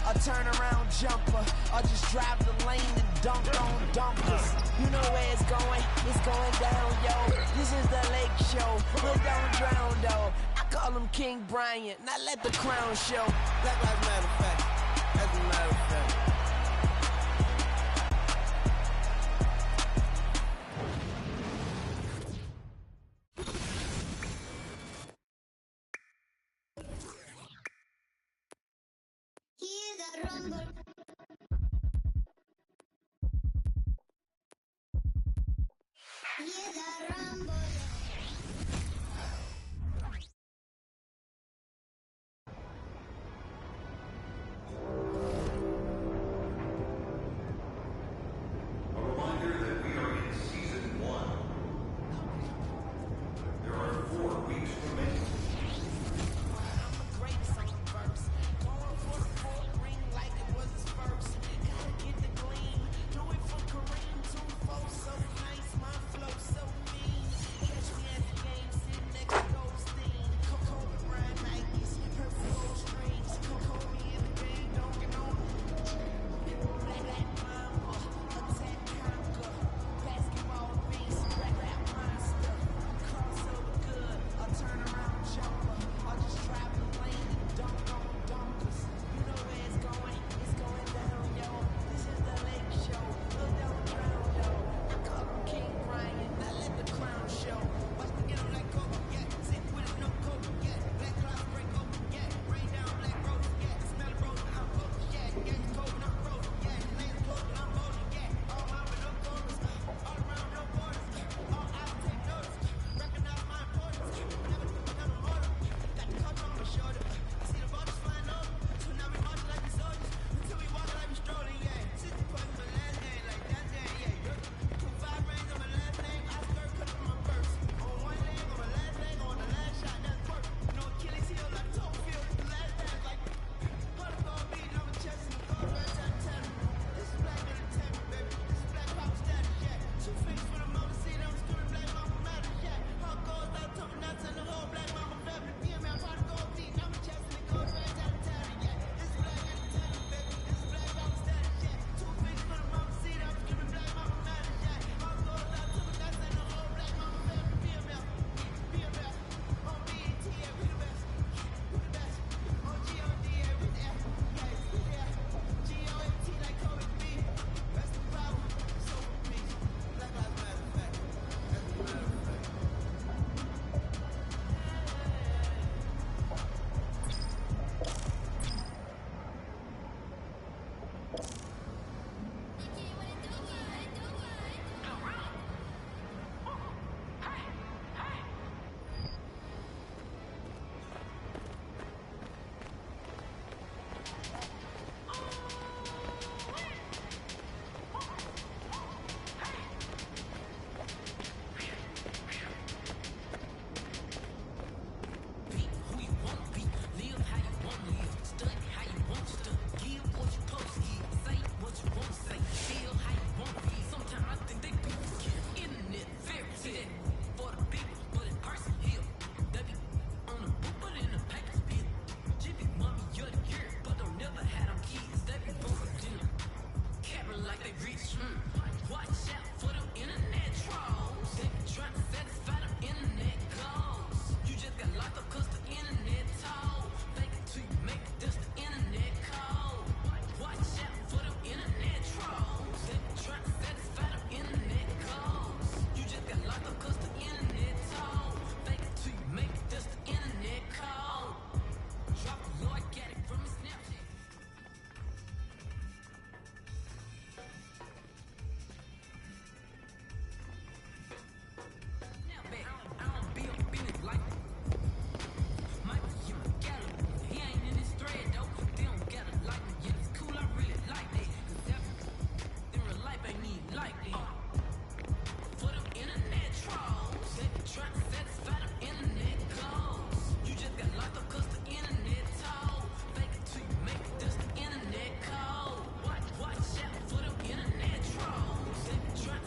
a turnaround jumper, or just drive the lane and dunk on dunkers. You know where it's going down, yo. This is the Lake Show, but don't drown, though. I call him King Bryant, now let the crown show. Black Lives Matter fact, as a matter of fact. Hear the rumble. Hear the rumble. A reminder that we are in season 1. There are 4 weeks remaining. I'm the greatest on the verse. Going for the fourth ring like it was his first. Gotta get the gleam. Do it for Kareem. 2-4 so nice. My flow so mean. Catch me at the game sitting next to Goldstein. Kobe Bryant Nikes. Her full strings. Kobe in the game. Don't get on. Black mama. Attack conquer. Basketball beast. Rap monster. Crossover good. A turnaround jumper. Or just drive the lane and dunk on dunkers. You know where it's going down, yo. This is the Lake Show, but don't drown, yo. I call him King Bryant, now let the crown show. Watch me get on like Kobe, yeah. Sit with it, no Kobe, yeah. Black clouds break open, yeah. Rain down black roses, yeah. Smell the rose, I'm focused, yeah. Get the cold, I'm frozen, yeah. Lanes closed, I'm bolding, yeah. All mine with no corners, all around, no borders. All out, take notice. Recognize my importance. Never do another order. Got the cup on my shoulder. I see the vultures flying over. So now we marching like we soldiers. Until we walk like we strolling, yeah. 60 points on my last name, like that day, yeah. 5 rings on my last name. I skirt cut from my purse. On one leg, on my last leg, on the last shot, that's work. No Achilles heel, like toe field. It's the last dance, like hard to go beating on my chest and the gold red tap. This is black entertainment, baby. This is black power status, yeah. 2 fingers for the mama, see them screaming black mama matters, yeah. Heart goes out to my nuts and the whole black mama family. DML try to go beating on my chest and the gold red tap, yeah. This is black entertainment, baby. This is black power status, yeah. 2 fingers for the mama, see them screaming black mama matters, yeah. Heart goes out to my nuts and the whole black mama family. DML, on BET, yeah, we the best. We the best. On GOD, yeah, we the F, yeah. GOAT like Kobe B. Rest in power, so peace. Black Lives Matter, fact. That's a matter of fact.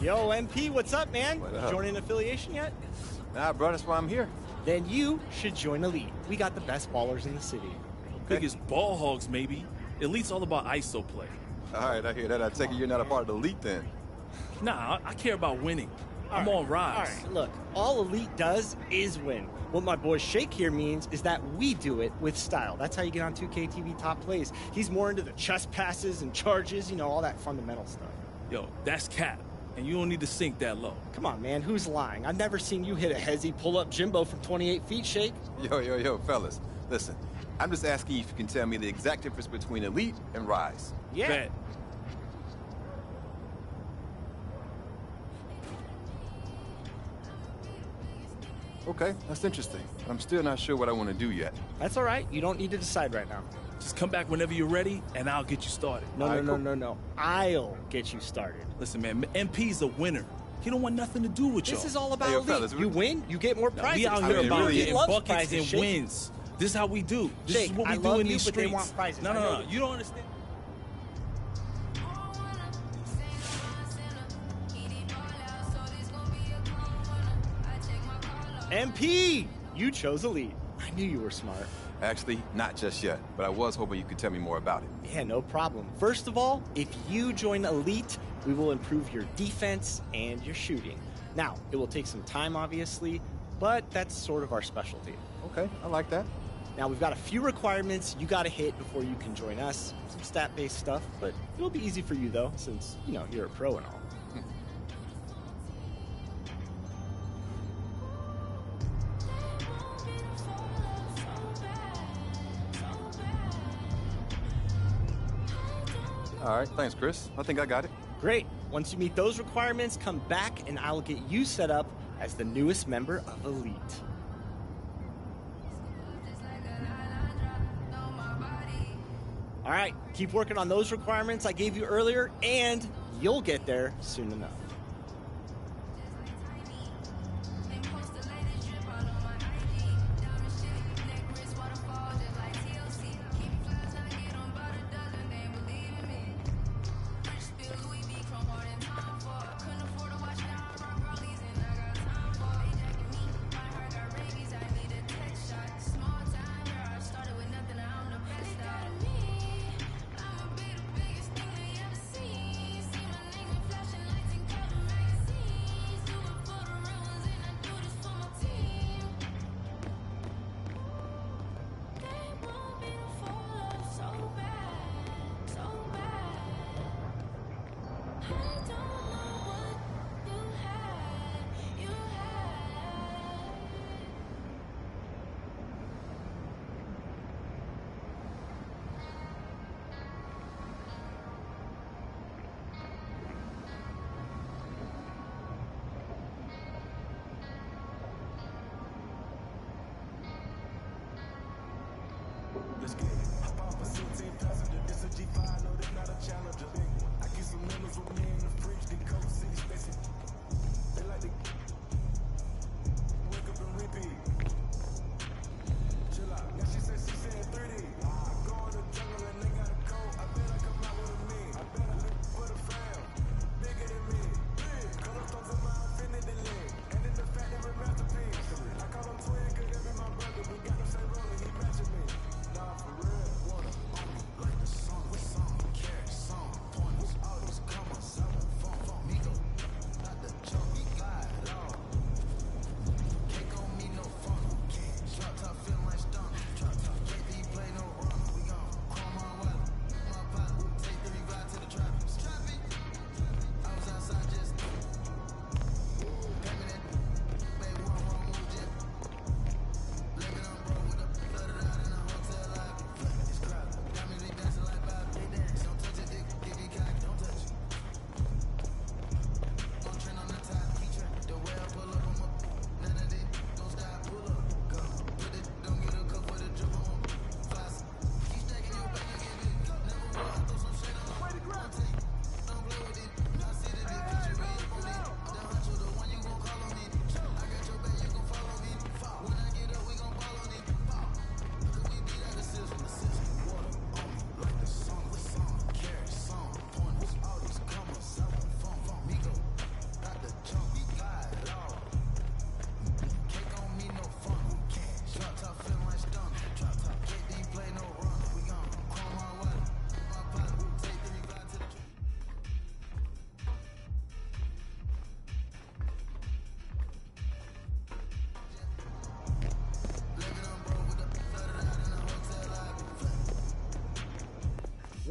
Yo, MP, what's up, man? What You up? joining an affiliation yet? Nah, bro, that's why I'm here. Then you should join Elite. We got the best ballers in the city. Biggest ball hogs, maybe. Elite's all about ISO play. All right, I hear that. I take it you're not a part of the elite then. Nah, I care about winning. I'm on Rise. All right, look, all Elite does is win. What my boy Shake here means is that we do it with style. That's how you get on 2K TV top plays. He's more into the chest passes and charges, you know, all that fundamental stuff. Yo, that's cap, and you don't need to sink that low. Come on, man, who's lying? I've never seen you hit a hezzy pull-up Jimbo from 28 feet, Shake. Yo, fellas. Listen, I'm just asking if you can tell me the exact difference between elite and Rise. Yeah. Bet. Okay, that's interesting. I'm still not sure what I want to do yet. That's all right. You don't need to decide right now. Just come back whenever you're ready, and I'll get you started. No, All no, right, no, cool. no, no. I'll get you started. Listen, man, MP's a winner. He don't want nothing to do with y'all. This is all about Hey, yo, Elite. fellas, You win, you get more Now, prizes. we out I here mean, about really, getting loves buckets prizes, and Shake. wins. This is how we do. This Shake, is what we I do love in you, these but they streets. want prizes. No, I no, know no. that. You don't understand. MP, you chose Elite. I knew you were smart. Actually, not just yet, but I was hoping you could tell me more about it. Yeah, no problem. First of all, if you join Elite, we will improve your defense and your shooting. Now, it will take some time, obviously, but that's sort of our specialty. Okay, I like that. Now, we've got a few requirements you got to hit before you can join us. Some stat-based stuff, but it'll be easy for you, though, since, you know, you're a pro and all. All right, thanks, Chris. I think I got it. Great. Once you meet those requirements, come back and I'll get you set up as the newest member of Elite. All right, keep working on those requirements I gave you earlier, and you'll get there soon enough. Let's get it. Hop off a 16 passenger. This a G5, no, that's not a challenger. I keep some members with me in the fridge, the coat seat spacing. They like to wake up and repeat. Chill out. Now she said 3D. I go in the jungle and they got a coat. I bet I come out with a me. I bet I look for the fam. Bigger than me. Color stones in my infinity link. And in the fact every masterpiece. I call him twin, cause that be my brother. We got the same roller, he matching me. Nah, for real. Water on me like the sun. With some cash, some pointers. All these commas, some fun. Nico, not the chunk, we glide on.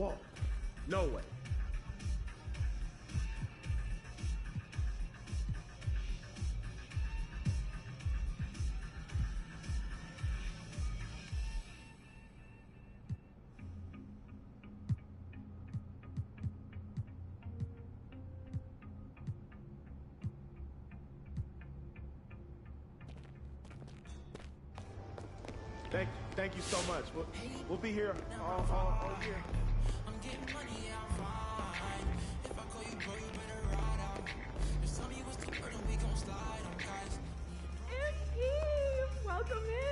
walk. No way. Thank you so much. We'll be here all year. I'm getting money out fine. If I call you bro, you better ride out. Just tell me what's the word and we gon' slide on guys. Eve, welcome in.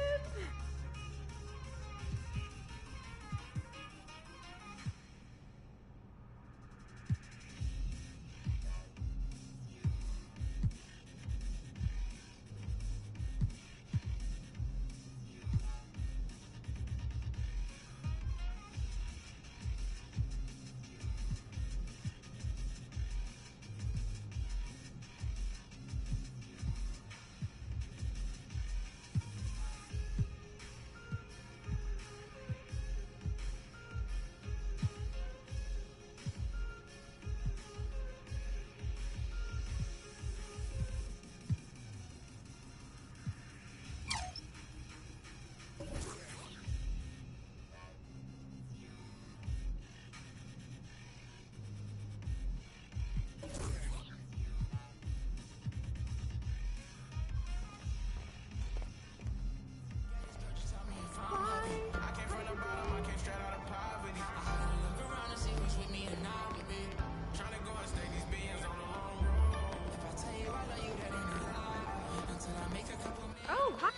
Oh, hi.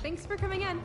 Thanks for coming in.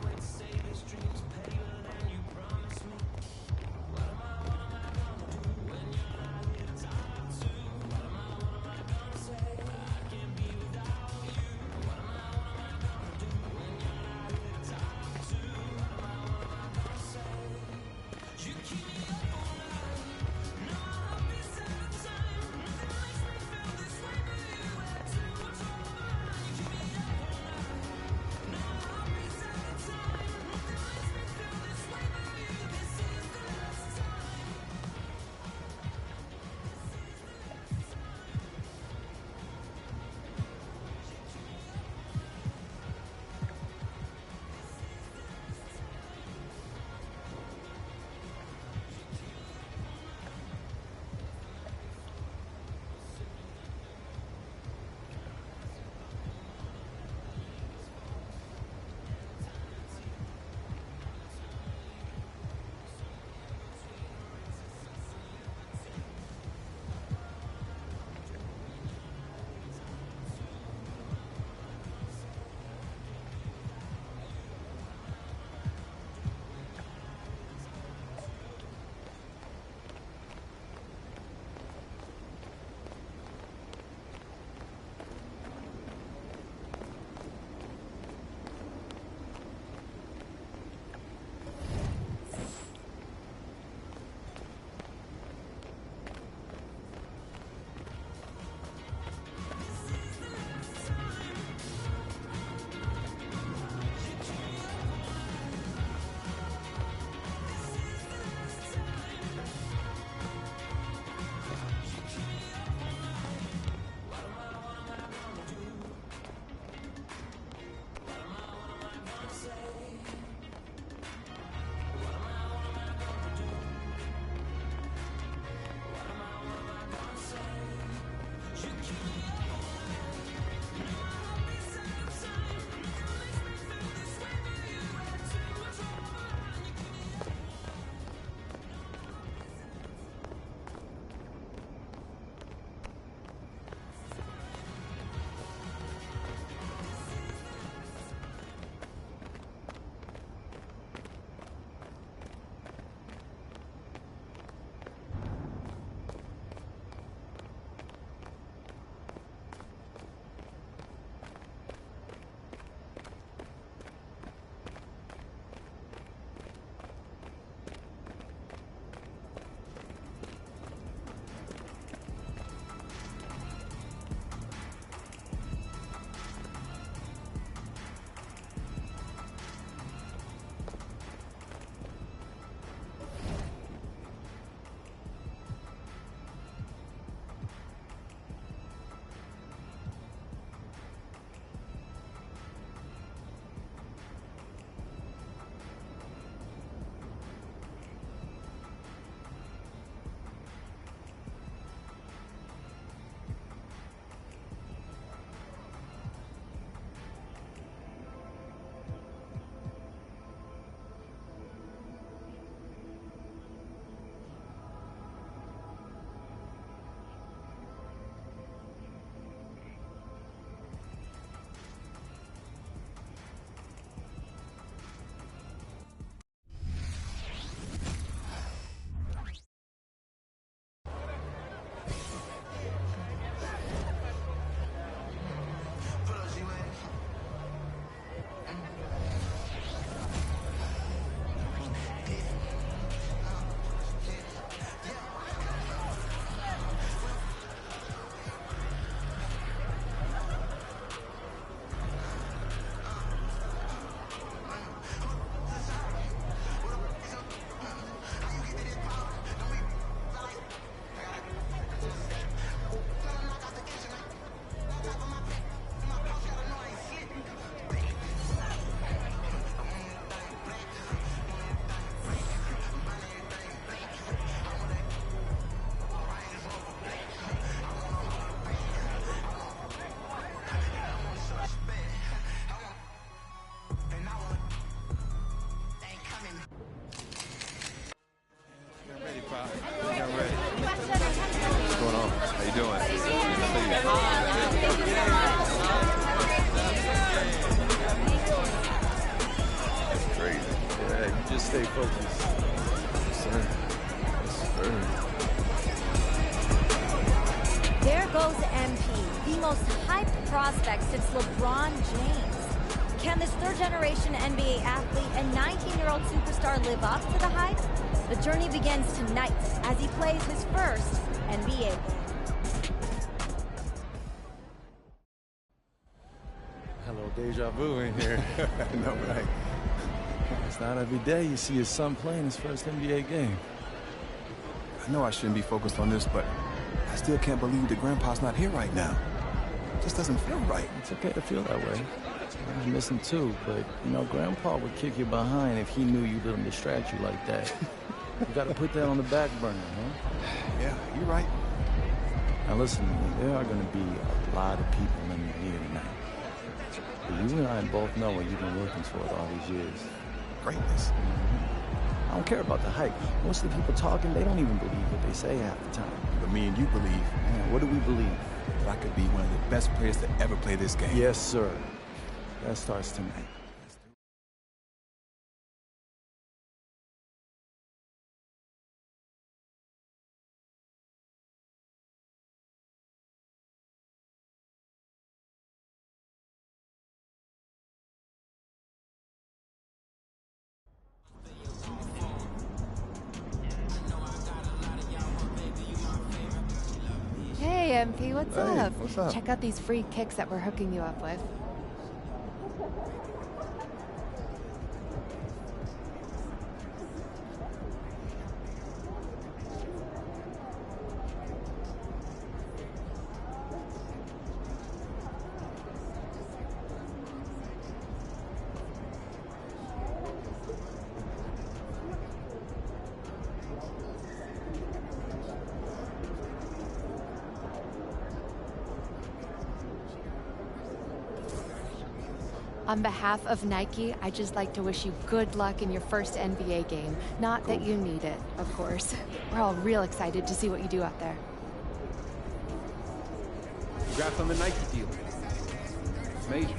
stay focused. Sir. Sir. There goes MP, the most hyped prospect since LeBron James. Can this third-generation NBA athlete and 19-year-old superstar live up to the hype? The journey begins tonight as he plays his first NBA game. Hello, deja vu in here. No, right. It's not every day you see your son playing his first NBA game. I know I shouldn't be focused on this, but I still can't believe that Grandpa's not here right now. It just doesn't feel right. It's okay to feel that way. I miss him too, but you know, Grandpa would kick you behind if he knew you let him distract you like that. You gotta put that on the back burner, huh? Yeah, you're right. Now listen, there are gonna be a lot of people in here tonight. But you and I both know what you've been working toward all these years. Greatness. I don't care about the hype. Most of the people talking, they don't even believe what they say half the time. But me and you believe. Man, what do we believe? That I could be one of the best players to ever play this game. Yes, sir. That starts tonight. Hey, MP, what's Hey, up? what's up? Check out these free kicks that we're hooking you up with. On behalf of Nike, I'd just like to wish you good luck in your first NBA game. Not that you need it, of course. We're all real excited to see what you do out there. Congrats on the Nike deal. It's major.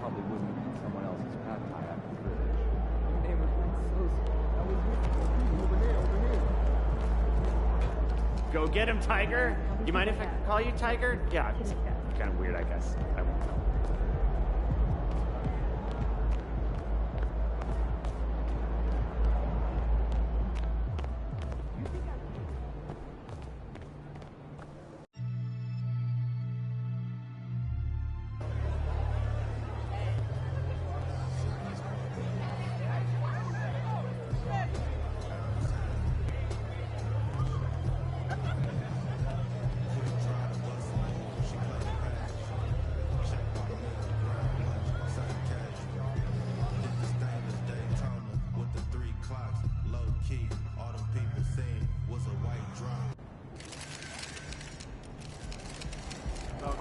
Probably wouldn't have been someone else's path high after the bridge. Your name was That was over here. Go get him, Tiger. You mind if I call you Tiger? Yeah, it's kind of weird, I guess. I won't.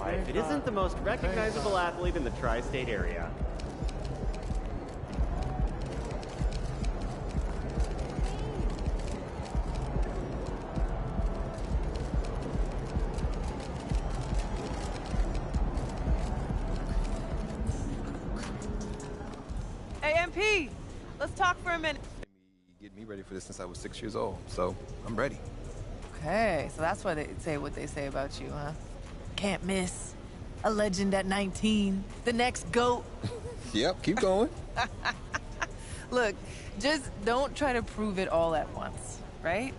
If it isn't the most recognizable athlete in the tri-state area. Hey, MP, let's talk for a minute. Get me ready for this since I was 6 years old, so I'm ready. Okay, so that's why they say what they say about you, huh? Can't miss. A legend at 19. The next GOAT. Yep, keep going. Look, just don't try to prove it all at once, right?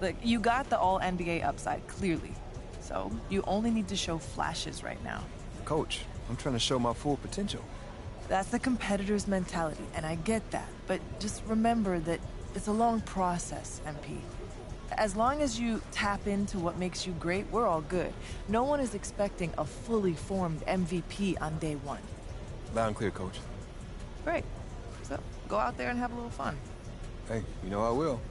Look, you got the all-NBA upside, clearly. So you only need to show flashes right now. Coach, I'm trying to show my full potential. That's the competitor's mentality, and I get that. But just remember that it's a long process, MP. As long as you tap into what makes you great, we're all good. No one is expecting a fully formed MVP on day one. Loud and clear, Coach. Great. So, go out there and have a little fun. Hey, you know I will.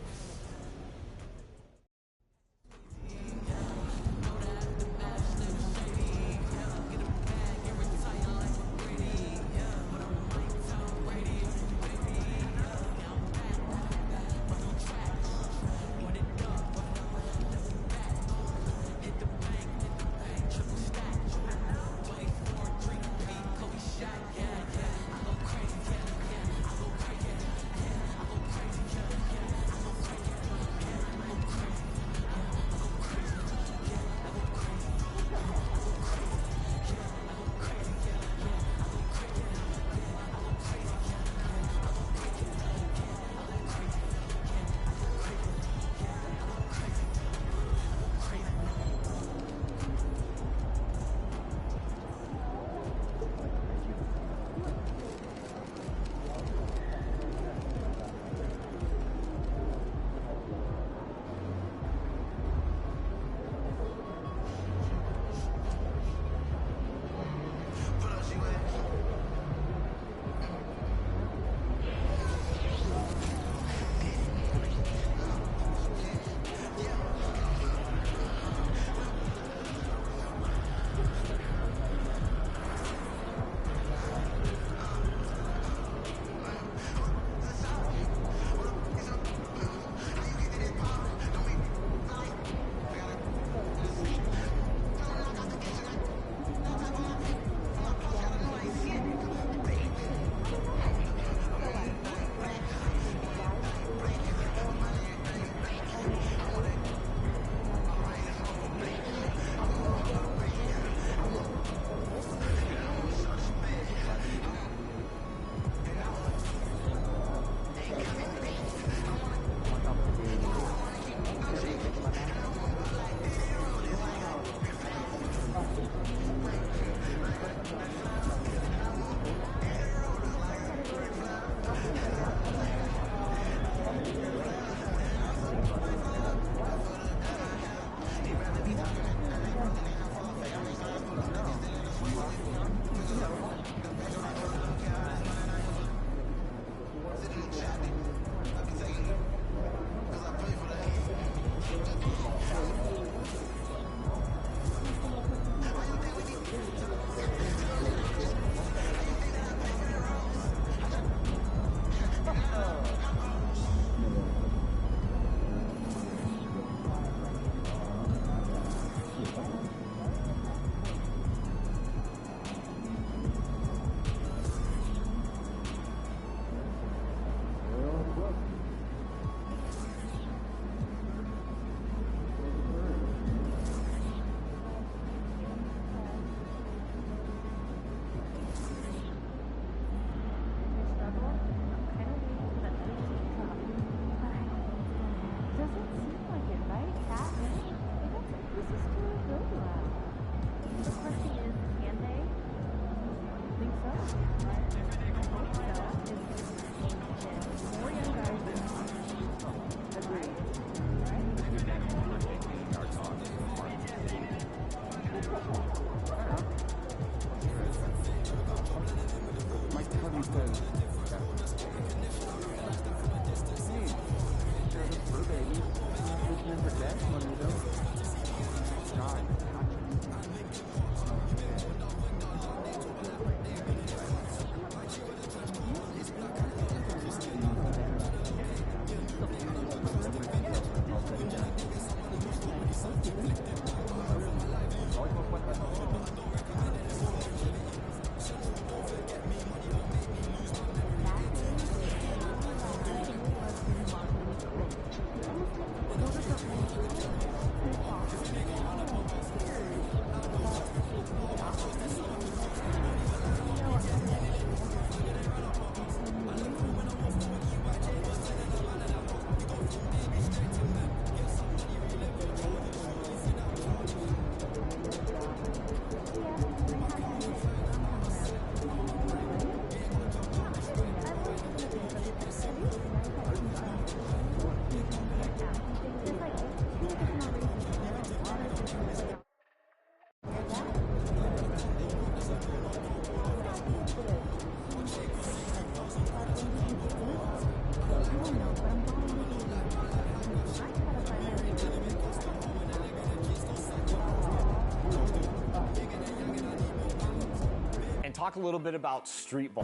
talk a little bit about street ball.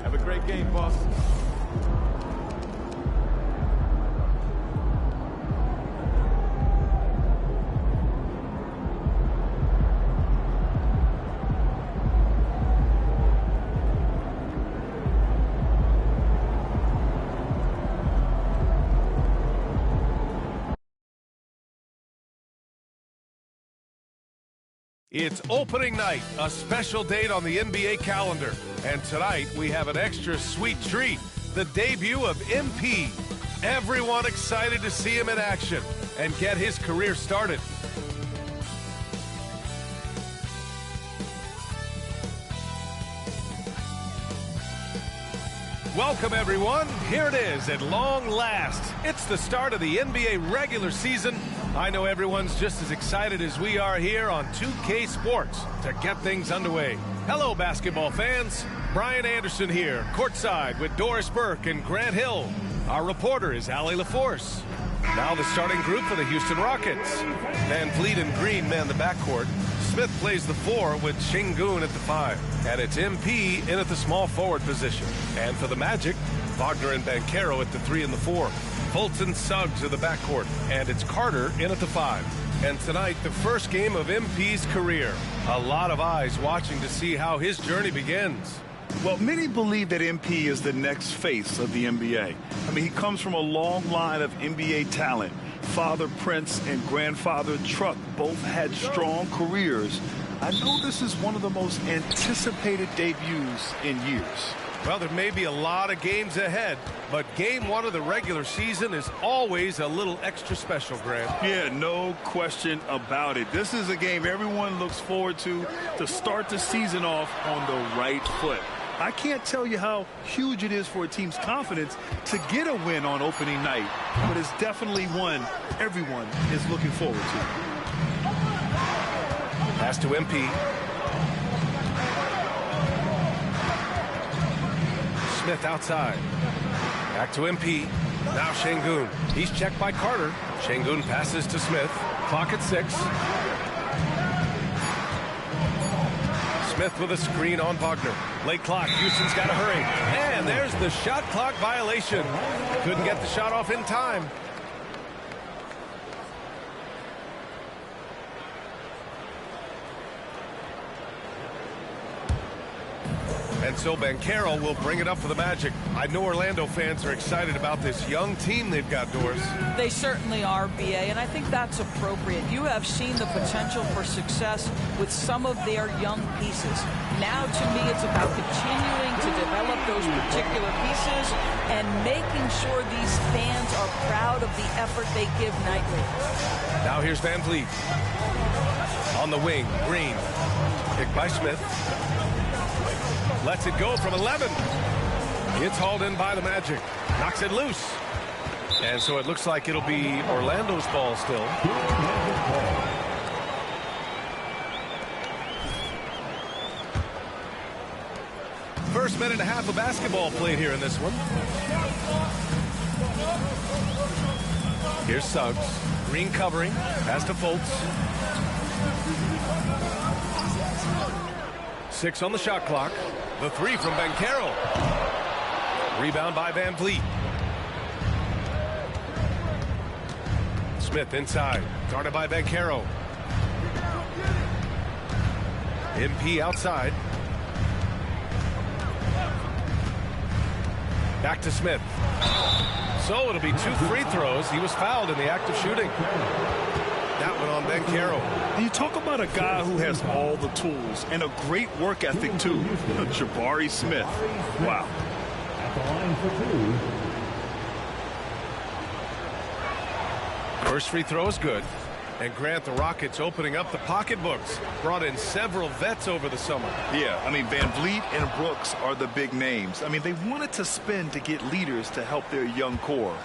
Have a great game, boss. It's opening night, a special date on the NBA calendar. And tonight, we have an extra sweet treat, the debut of MP. Everyone excited to see him in action and get his career started. Welcome, everyone. Here it is at long last. It's the start of the NBA regular season. I know everyone's just as excited as we are here on 2K Sports to get things underway. Hello, basketball fans. Brian Anderson here, courtside with Doris Burke and Grant Hill. Our reporter is Allie LaForce. Now the starting group for the Houston Rockets. Van Vliet and Green man the backcourt. Smith plays the 4 with Şengün at the 5. And it's MP in at the small forward position. And for the Magic, Wagner and Banchero at the 3 and the 4. Fultz and Suggs are the backcourt. And it's Carter in at the 5. And tonight, the first game of MP's career. A lot of eyes watching to see how his journey begins. Well, many believe that MP is the next face of the NBA. I mean, he comes from a long line of NBA talent. Father Prince and grandfather Truck both had strong careers. I know this is one of the most anticipated debuts in years. Well, there may be a lot of games ahead, but game 1 of the regular season is always a little extra special, Grant. Yeah, no question about it. This is a game everyone looks forward to start the season off on the right foot. I can't tell you how huge it is for a team's confidence to get a win on opening night, but it's definitely one everyone is looking forward to. Pass to MP. Smith outside. Back to MP. Now Şengün. He's checked by Carter. Şengün passes to Smith. Clock at 6. Smith with a screen on Wagner. Late clock. Houston's got to hurry. And there's the shot clock violation. Couldn't get the shot off in time. And so Banchero will bring it up for the Magic. I know Orlando fans are excited about this young team they've got, Doris. They certainly are, BA, and I think that's appropriate. You have seen the potential for success with some of their young pieces. Now, to me, it's about continuing to develop those particular pieces and making sure these fans are proud of the effort they give nightly. Now here's Van Vliet. On the wing, Green. Picked by Smith. Lets it go from 11. It's hauled in by the Magic. Knocks it loose. And so it looks like it'll be Orlando's ball still. First minute and a half of basketball played here in this one. Here's Suggs. Green covering. Pass to Fultz. 6 on the shot clock. The 3 from Banchero. Rebound by Van Vliet. Smith inside. Guarded by Banchero. MP outside. Back to Smith. So it'll be 2 free throws. He was fouled in the act of shooting. That one on Banchero. You talk about a guy who has all the tools and a great work ethic, too. Jabari Smith. Wow. At the line for 2. First free throw is good. And Grant, the Rockets opening up the pocketbooks. Brought in several vets over the summer. Yeah, I mean, Van Vliet and Brooks are the big names. I mean, they wanted to spend to get leaders to help their young core.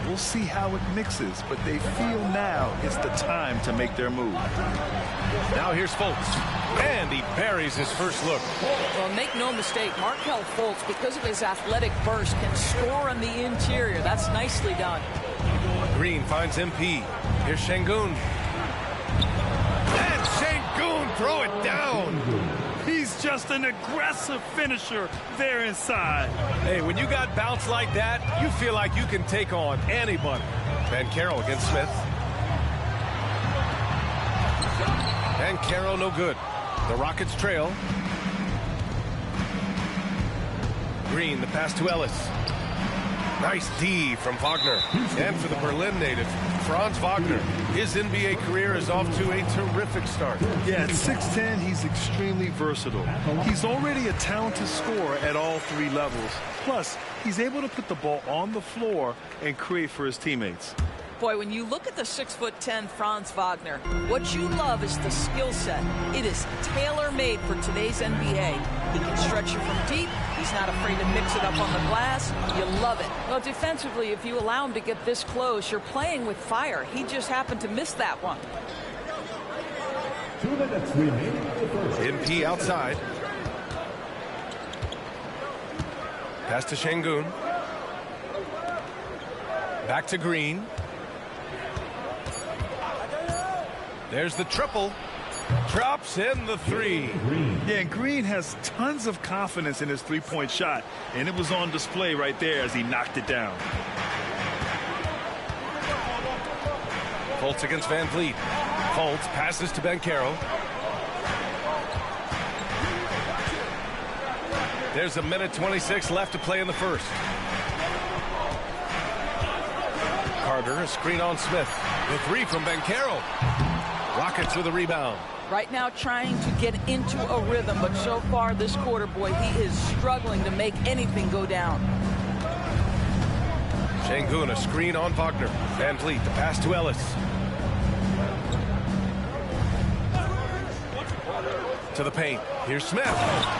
We'll see how it mixes, but they feel now it's the time to make their move. Now here's Fultz, and he buries his first look. Well, make no mistake, Markelle Fultz, because of his athletic burst, can score on the interior. That's nicely done. Green finds MP. Here's Şengün. And Şengün throw it down. He's just an aggressive finisher there inside. Hey, when you got bounce like that, you feel like you can take on anybody. Banchero against Smith. Banchero no good. The Rockets trail. Green, the pass to Ellis. Nice D from Wagner. And for the Berlin native, Franz Wagner. His NBA career is off to a terrific start. Yeah, at 6'10", he's extremely versatile. He's already a talented scorer at all three levels. Plus, he's able to put the ball on the floor and create for his teammates. Boy, when you look at the 6'10" Franz Wagner, what you love is the skill set. It is tailor-made for today's NBA. He can stretch you from deep. He's not afraid to mix it up on the glass. You love it. Well, defensively, if you allow him to get this close, you're playing with fire. He just happened to miss that one. 2 minutes remaining in the first. MP outside. Pass to Şengün. Back to Green. There's the triple. Drops in the 3. Yeah, and Green has tons of confidence in his three-point shot, and it was on display right there as he knocked it down. Fultz against Van Vliet. Fultz passes to Banchero. There's 1:26 left to play in the first. Carter, a screen on Smith. The 3 from Banchero. Rockets with a rebound. Right now trying to get into a rhythm, but so far this quarter, boy, he is struggling to make anything go down. Şengün, a screen on Wagner. Van Vliet, the pass to Ellis. To the paint. Here's Smith.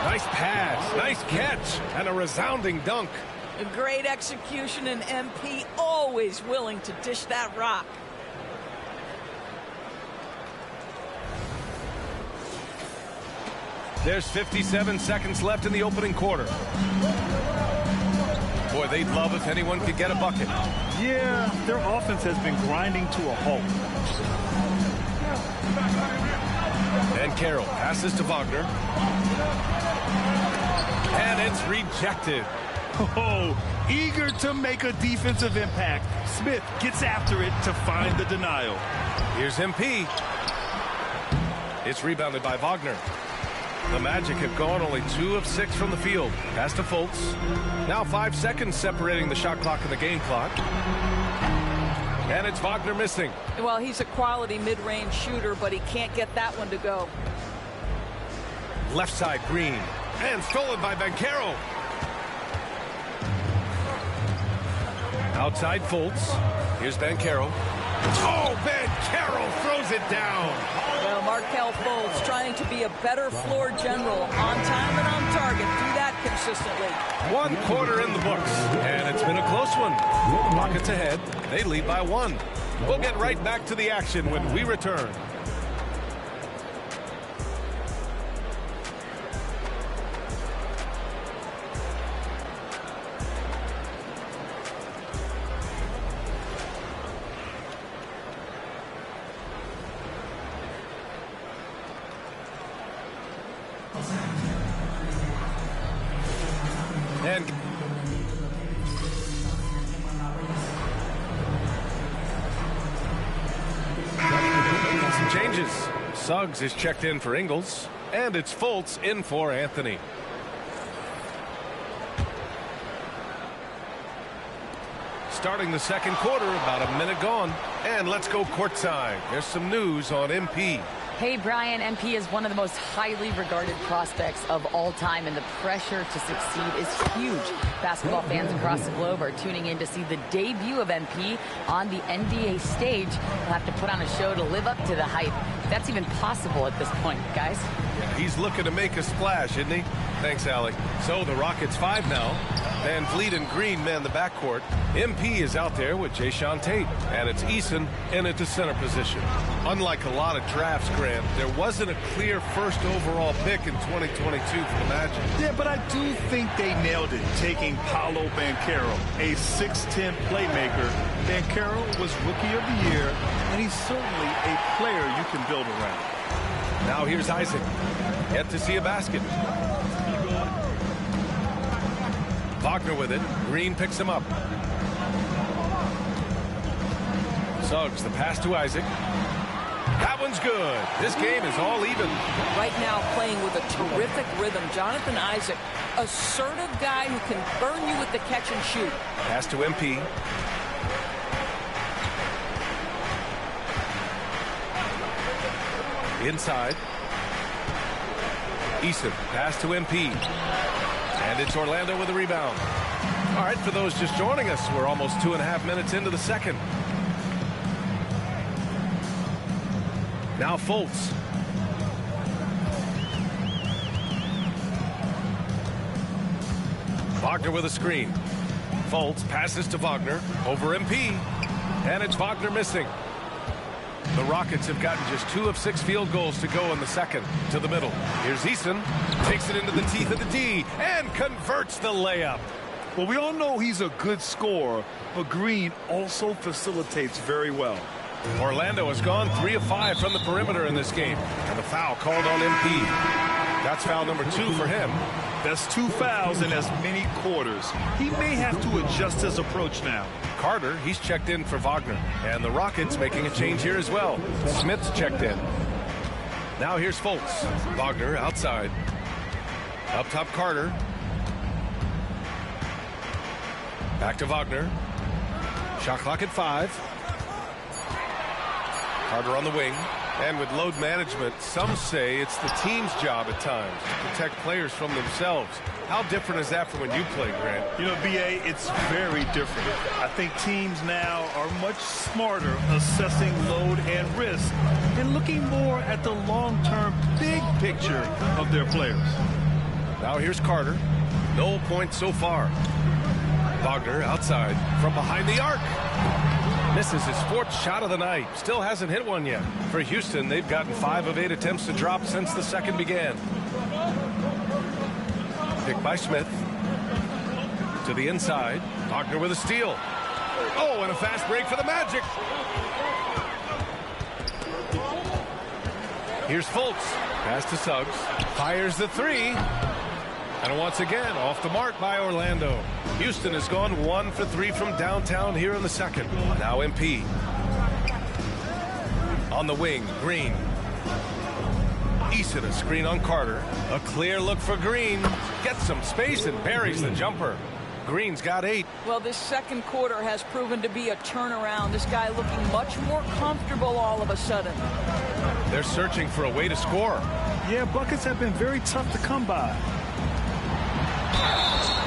Nice pass, nice catch, and a resounding dunk. A great execution, and MP always willing to dish that rock. There's 57 seconds left in the opening quarter. Boy, they'd love if anyone could get a bucket. Yeah, their offense has been grinding to a halt. Banchero passes to Wagner. And it's rejected. Oh, eager to make a defensive impact. Smith gets after it to find the denial. Here's MP. It's rebounded by Wagner. The Magic have gone only 2 of 6 from the field. Pass to Fultz. Now 5 seconds separating the shot clock and the game clock. And it's Wagner missing. Well, he's a quality mid-range shooter, but he can't get that one to go. Left side, Green. And stolen by Banchero. Outside Fultz. Here's Banchero. Oh, Banchero throws it down. Well, Markelle Fultz trying to be a better floor general, on time and on target. Do that consistently. 1 quarter in the books, and it's been a close one. Rockets ahead. They lead by 1. We'll get right back to the action when we return. And some changes. Suggs is checked in for Ingles, and it's Fultz in for Anthony. Starting the second quarter, about a minute gone. And let's go courtside. There's some news on MP. Hey, Brian, MP is one of the most highly regarded prospects of all time, and the pressure to succeed is huge. Basketball fans across the globe are tuning in to see the debut of MP on the NBA stage. He'll have to put on a show to live up to the hype. That's even possible at this point, guys. Yeah, he's looking to make a splash, isn't he? Thanks, Allie. So the Rockets 5 now. Van Vliet and Green man the backcourt. MP is out there with Jayshawn Tate, and it's Eason in at the center position. Unlike a lot of drafts, Grant, there wasn't a clear first overall pick in 2022 for the Magic. Yeah, but I do think they nailed it, taking Paolo Banchero, a 6'10 playmaker. Banchero was Rookie of the Year, and he's certainly a player you can build around. Now here's Isaac. Yet to see a basket. Wagner with it. Green picks him up. Suggs, the pass to Isaac. That one's good. This game is all even. Right now playing with a terrific rhythm. Jonathan Isaac, assertive guy who can burn you with the catch and shoot. Pass to MP. Inside. Eason, pass to MP. And it's Orlando with the rebound. All right, for those just joining us, we're almost 2.5 minutes into the second. Now Fultz. Wagner with a screen. Fultz passes to Wagner over MP. And it's Wagner missing. The Rockets have gotten just 2 of 6 field goals to go in the second. To the middle. Here's Eason. Takes it into the teeth of the D and converts the layup. Well, we all know he's a good scorer, but Green also facilitates very well. Orlando has gone 3 of 5 from the perimeter in this game. And the foul called on MP. That's foul number 2 for him. That's 2 fouls in as many quarters. He may have to adjust his approach now. Carter, he's checked in for Wagner. And the Rockets making a change here as well. Smith's checked in. Now here's Fultz. Wagner outside. Up top Carter. Back to Wagner. Shot clock at 5. Carter on the wing. And with load management, some say it's the team's job at times to protect players from themselves. How different is that from when you played, Grant? You know, B.A., it's very different. I think teams now are much smarter assessing load and risk and looking more at the long-term big picture of their players. Now here's Carter. No points so far. Wagner outside from behind the arc. Misses his 4th shot of the night. Still hasn't hit one yet. For Houston, they've gotten 5 of 8 attempts to drop since the second began. Picked by Smith. To the inside. Wagner with a steal. Oh, and a fast break for the Magic. Here's Fultz. Pass to Suggs. Fires the 3. And once again, off the mark by Orlando. Houston has gone 1 for 3 from downtown here in the second. Now MP. On the wing, Green. Eason a screen on Carter. A clear look for Green. Gets some space and buries the jumper. Green's got 8. Well, this second quarter has proven to be a turnaround. This guy looking much more comfortable all of a sudden. They're searching for a way to score. Yeah, buckets have been very tough to come by.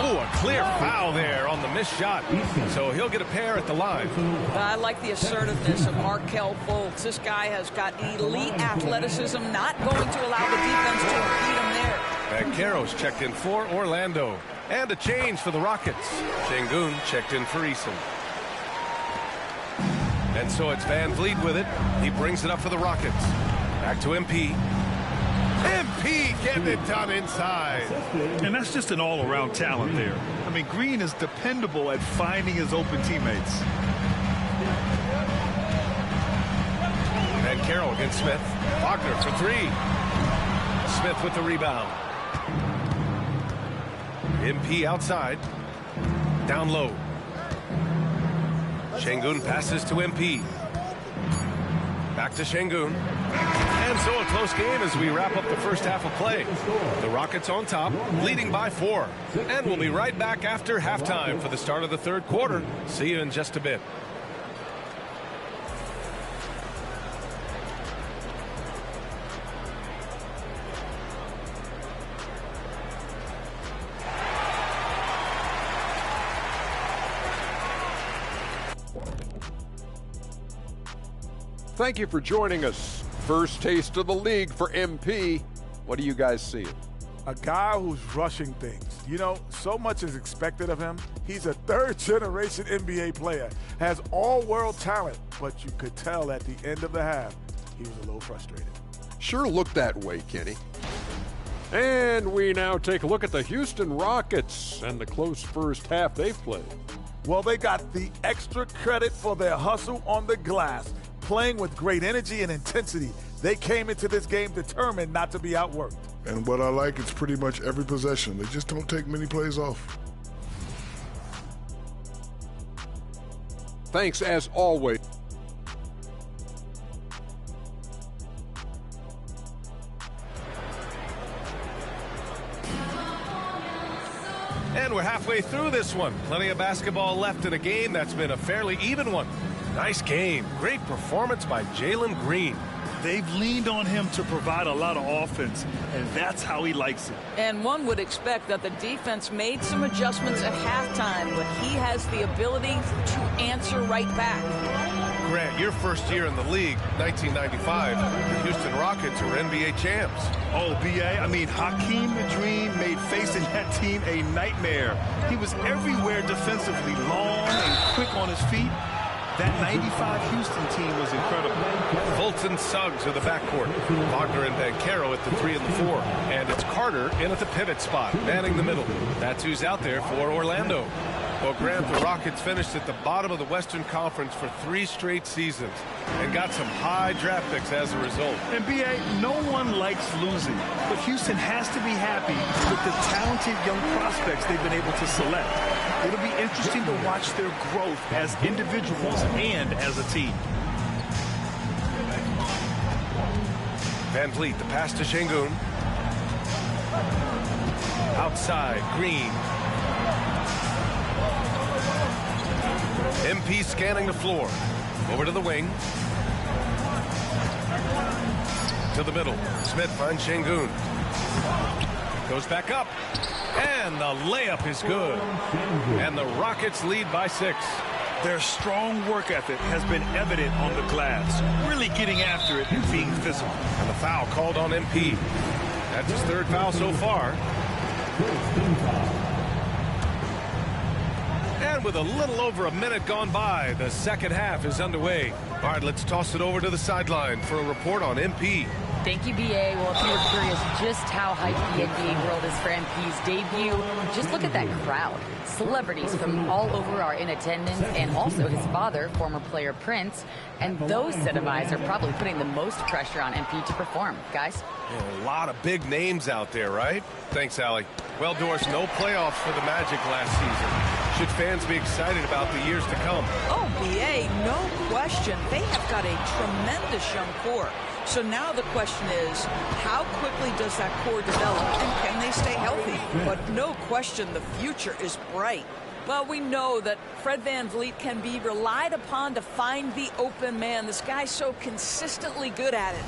Oh, a clear foul there on the missed shot. So he'll get a pair at the line. I like the assertiveness of Markelle Fultz. This guy has got elite athleticism, not going to allow the defense to beat him there. Banchero's checked in for Orlando. And a change for the Rockets. Sengun checked in for Eason. And so it's Van Vliet with it. He brings it up for the Rockets. Back to MP. MP getting it done inside. And that's just an all-around talent there. I mean, Green is dependable at finding his open teammates. And Carroll against Smith. Wagner for 3. Smith with the rebound. MP outside. Down low. Sengun passes to MP. Back to Sengun. And so a close game as we wrap up the first half of play. The Rockets on top, leading by 4. And we'll be right back after halftime for the start of the third quarter. See you in just a bit. Thank you for joining us. First taste of the league for MP. What do you guys see? A guy who's rushing things. You know, so much is expected of him. He's a third-generation NBA player, has all-world talent, but you could tell at the end of the half he was a little frustrated. Sure looked that way, Kenny. And we now take a look at the Houston Rockets and the close first half they've played. Well, they got the extra credit for their hustle on the glass, playing with great energy and intensity. They came into this game determined not to be outworked. And what I like, it's pretty much every possession. They just don't take many plays off. Thanks as always. And we're halfway through this one. Plenty of basketball left in a game that's been a fairly even one. Nice game. Great performance by Jalen Green. They've leaned on him to provide a lot of offense, and that's how he likes it. And one would expect that the defense made some adjustments at halftime, but he has the ability to answer right back. Grant, your first year in the league, 1995, the Houston Rockets were NBA champs. Oh, B.A., I mean, Hakeem Madreen made facing that team a nightmare. He was everywhere defensively, long and quick on his feet. That 95 Houston team was incredible. Fultz and Suggs are the backcourt. Wagner and Banchero at the 3 and the 4. And it's Carter in at the pivot spot, manning the middle. That's who's out there for Orlando. Well, Grant, the Rockets finished at the bottom of the Western Conference for 3 straight seasons and got some high draft picks as a result. And, B.A., no one likes losing, but Houston has to be happy with the talented young prospects they've been able to select. It'll be interesting to watch their growth as individuals and as a team. Van Vliet, the pass to Şengün. Outside, Green. MP scanning the floor. Over to the wing. To the middle. Smith finds Şengün. Goes back up. And the layup is good. And the Rockets lead by 6. Their strong work ethic has been evident on the glass, really getting after it and being physical. And the foul called on MP. That's his 3rd foul so far. And with a little over a minute gone by, the second half is underway. All right, let's toss it over to the sideline for a report on MP. Thank you, B.A. Well, if you were curious just how hyped the NBA world is for MP's debut, just look at that crowd. Celebrities from all over are in attendance, and also his father, former player Prince. And those set of eyes are probably putting the most pressure on MP to perform. Guys? Yeah, a lot of big names out there, right? Thanks, Allie. Well, Doris, no playoffs for the Magic last season. Should fans be excited about the years to come? Oh, B.A., no question. They have got a tremendous young core. So now the question is, how quickly does that core develop, and can they stay healthy? But no question, the future is bright. Well, we know that Fred VanVleet can be relied upon to find the open man. This guy's so consistently good at it.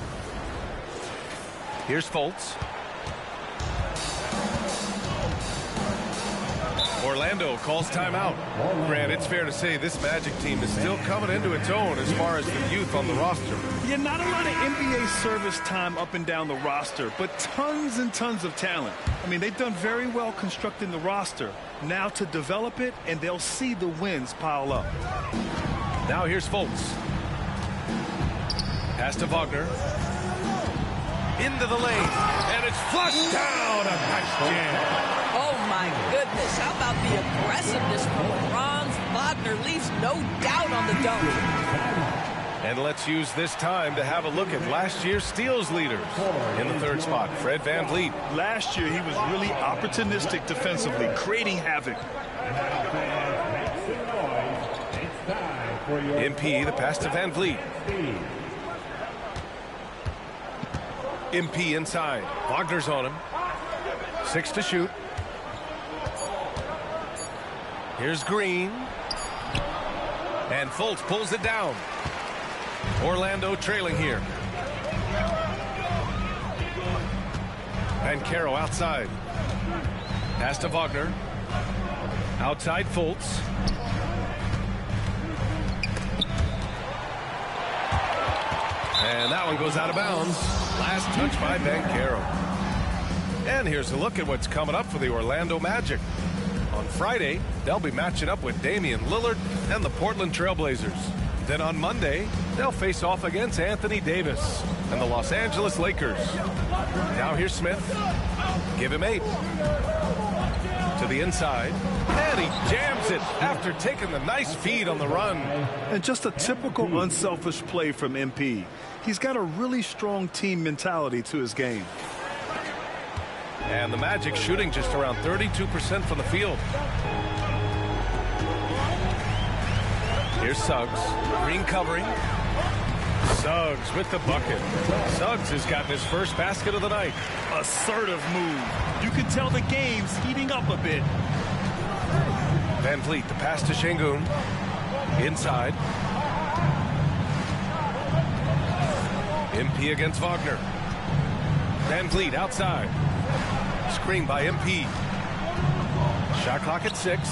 Here's Fultz. Orlando calls timeout. Grant, it's fair to say this Magic team is still coming into its own as far as the youth on the roster. Yeah, not a lot of NBA service time up and down the roster, but tons and tons of talent. I mean, they've done very well constructing the roster. Now to develop it, and they'll see the wins pile up. Now here's Fultz. Pass to Wagner. Into the lane, and it's flushed down. A nice jam. Oh, my goodness. How about the aggressiveness from Franz Wagner? Leaves no doubt on the dunk. And let's use this time to have a look at last year's steals leaders. In the 3rd spot, Fred VanVleet. Last year, he was really opportunistic defensively, creating havoc. MP, the pass to VanVleet. MP inside. Wagner's on him. 6 to shoot. Here's Green. And Fultz pulls it down. Orlando trailing here. Banchero outside. Pass to Wagner. Outside Fultz. And that one goes out of bounds. Last touch by Banchero. And here's a look at what's coming up for the Orlando Magic. On Friday, they'll be matching up with Damian Lillard and the Portland Trailblazers. Then on Monday, they'll face off against Anthony Davis and the Los Angeles Lakers. Now here's Smith. Give him 8. To the inside. And he jams it after taking the nice feed on the run. And just a typical unselfish play from MP. He's got a really strong team mentality to his game. And the Magic shooting just around 32% from the field. Here's Suggs. Green covering. Suggs with the bucket. Suggs has gotten his first basket of the night. Assertive move. You can tell the game's heating up a bit. Van Vliet, the pass to Şengün. Inside. MP against Wagner. Van Vliet outside. Screen by MP. Shot clock at 6.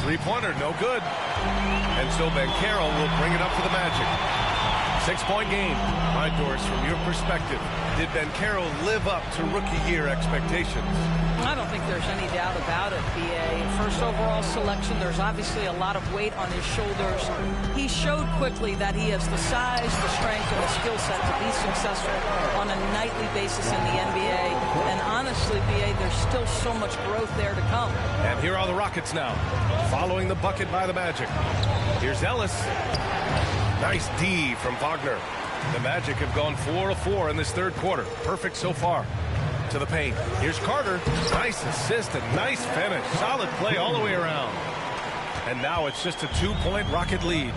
Three-pointer, no good. And so Banchero will bring it up for the Magic. 6-point game. All right, Doris, from your perspective, did Banchero live up to rookie year expectations? I don't think there's any doubt about it, B.A. First overall selection, there's obviously a lot of weight on his shoulders. He showed quickly that he has the size, the strength, and the skill set to be successful on a nightly basis in the NBA. And honestly, B.A., there's still so much growth there to come. And here are the Rockets now, following the bucket by the Magic. Here's Ellis. Nice D from Wagner. The Magic have gone 4 of 4 in this third quarter. Perfect so far. To the paint. Here's Carter. Nice assist and nice finish. Solid play all the way around. And now it's just a 2-point Rocket lead.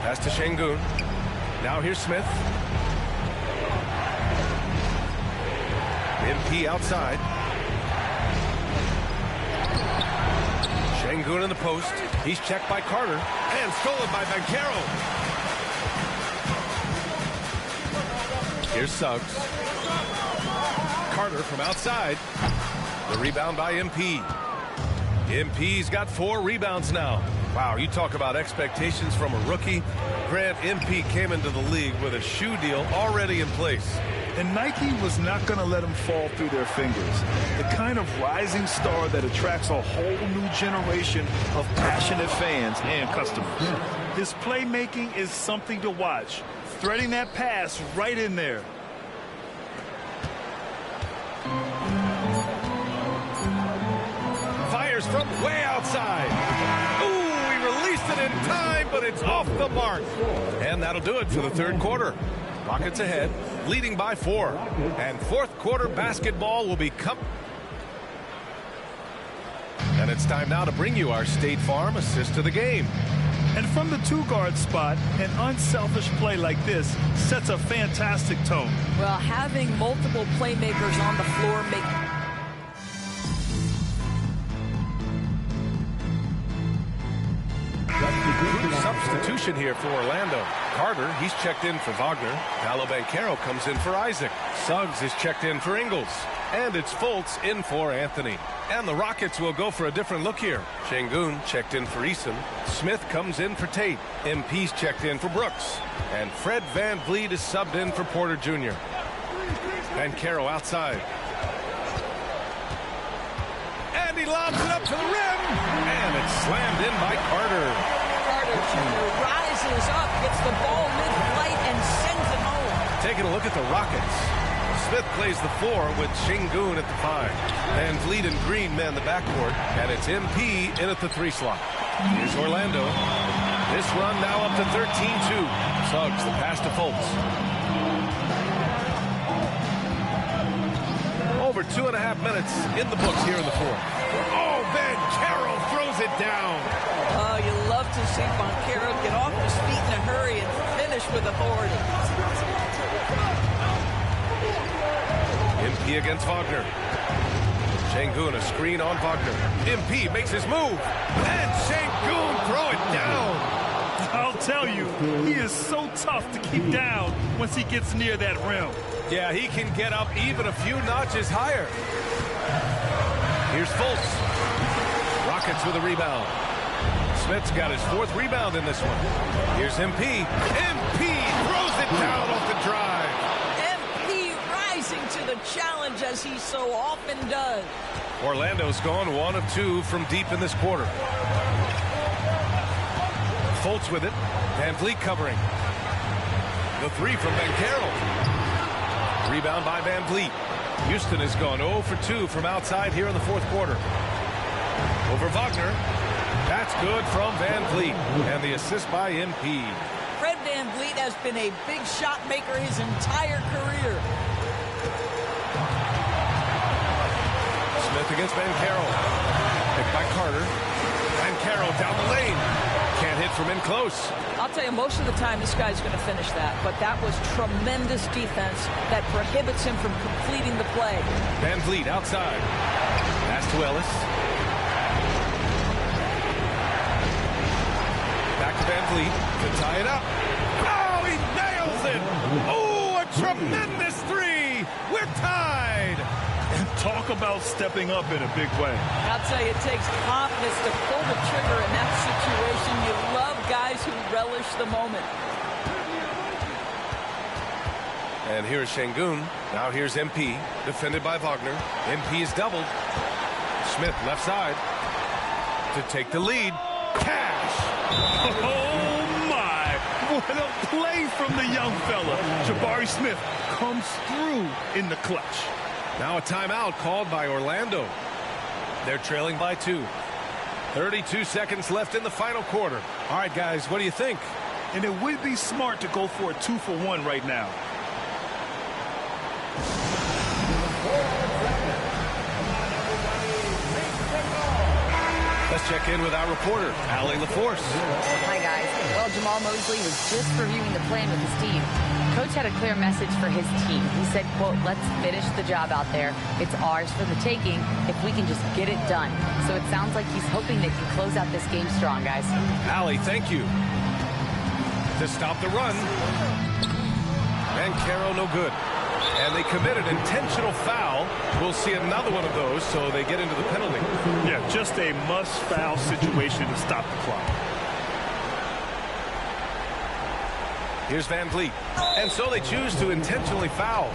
Pass to Şengün. Now here's Smith. MP outside. Şengün in the post. He's checked by Carter. And stolen by Banchero. Here's Suggs. Carter from outside. The rebound by MP. MP's got 4 rebounds now. Wow, you talk about expectations from a rookie. Grant, MP came into the league with a shoe deal already in place. And Nike was not going to let him fall through their fingers. The kind of rising star that attracts a whole new generation of passionate fans and customers. His playmaking is something to watch. Threading that pass right in there. Fires from way outside. Ooh, he released it in time, but it's off the mark. And that'll do it for the third quarter. Rockets ahead, leading by 4. And fourth quarter basketball will become... And it's time now to bring you our State Farm assist of the game. And from the 2-guard spot, an unselfish play like this sets a fantastic tone. Well, having multiple playmakers on the floor make... Substitution here for Orlando. Carter, he's checked in for Wagner. Paolo Banchero comes in for Isaac. Suggs is checked in for Ingles. And it's Fultz in for Anthony. And the Rockets will go for a different look here. Şengün checked in for Eason. Smith comes in for Tate. MP's checked in for Brooks. And Fred Van Vliet is subbed in for Porter Jr. Banchero outside. And he lobs it up to the rim. And it's slammed in by Carter. Carter Jr. rises up, gets the ball mid-flight, and sends it home. Taking a look at the Rockets. Smith plays the 4 with Şengün at the 5. Van Vliet and Green man the backcourt. And it's MP in at the 3 slot. Here's Orlando. This run now up to 13-2. Suggs the pass to Fultz. Over 2.5 minutes in the books here in the fourth. Oh, Banchero throws it down. Oh, you love to see Banchero get off his feet in a hurry and finish with authority. MP against Wagner. Şengün a screen on Wagner. MP makes his move. And Şengün throw it down. I'll tell you, he is so tough to keep down once he gets near that rim. Yeah, he can get up even a few notches higher. Here's Fultz. Rockets with a rebound. Smith's got his 4th rebound in this one. Here's MP. MP throws it down off the drive. MP to the challenge as he so often does. Orlando's gone 1 of 2 from deep in this quarter. Fultz with it. Van Vliet covering. The 3 from Banchero. Rebound by Van Vliet. Houston has gone 0 for 2 from outside here in the fourth quarter. Over Wagner. That's good from Van Vliet. And the assist by MP. Fred Van Vliet has been a big shot maker his entire career. Smith against Banchero. Picked by Carter. Banchero down the lane. Can't hit from in close. I'll tell you, most of the time this guy's going to finish that, but that was tremendous defense that prohibits him from completing the play. Van Vliet outside. Pass to Ellis. Back to Van Vliet to tie it up. Oh, he nails it! Oh, a tremendous 3! We're tied! And talk about stepping up in a big way. I'll tell you, it takes confidence to pull the trigger in that situation. You love guys who relish the moment. And here's Şengün. Now here's MP, defended by Wagner. MP is doubled. Smith left side to take the lead. Cash! Oh, my! What a play from the young fella. Jabari Smith comes through in the clutch. Now a timeout called by Orlando. They're trailing by 2. 32 seconds left in the final quarter. All right, guys, what do you think? And it would be smart to go for a 2-for-1 right now. Let's check in with our reporter, Allie LaForce. Hi, guys. Well, Jamal Mosley was just reviewing the plan with his team. Coach had a clear message for his team. He said, quote, let's finish the job out there. It's ours for the taking if we can just get it done. So it sounds like he's hoping they can close out this game strong, guys. Allie, thank you. To stop the run. And Caro no good. And they committed intentional foul. We'll see another one of those, so they get into the penalty. Yeah, just a must-foul situation to stop the clock. Here's Van Vliet. And so they choose to intentionally foul.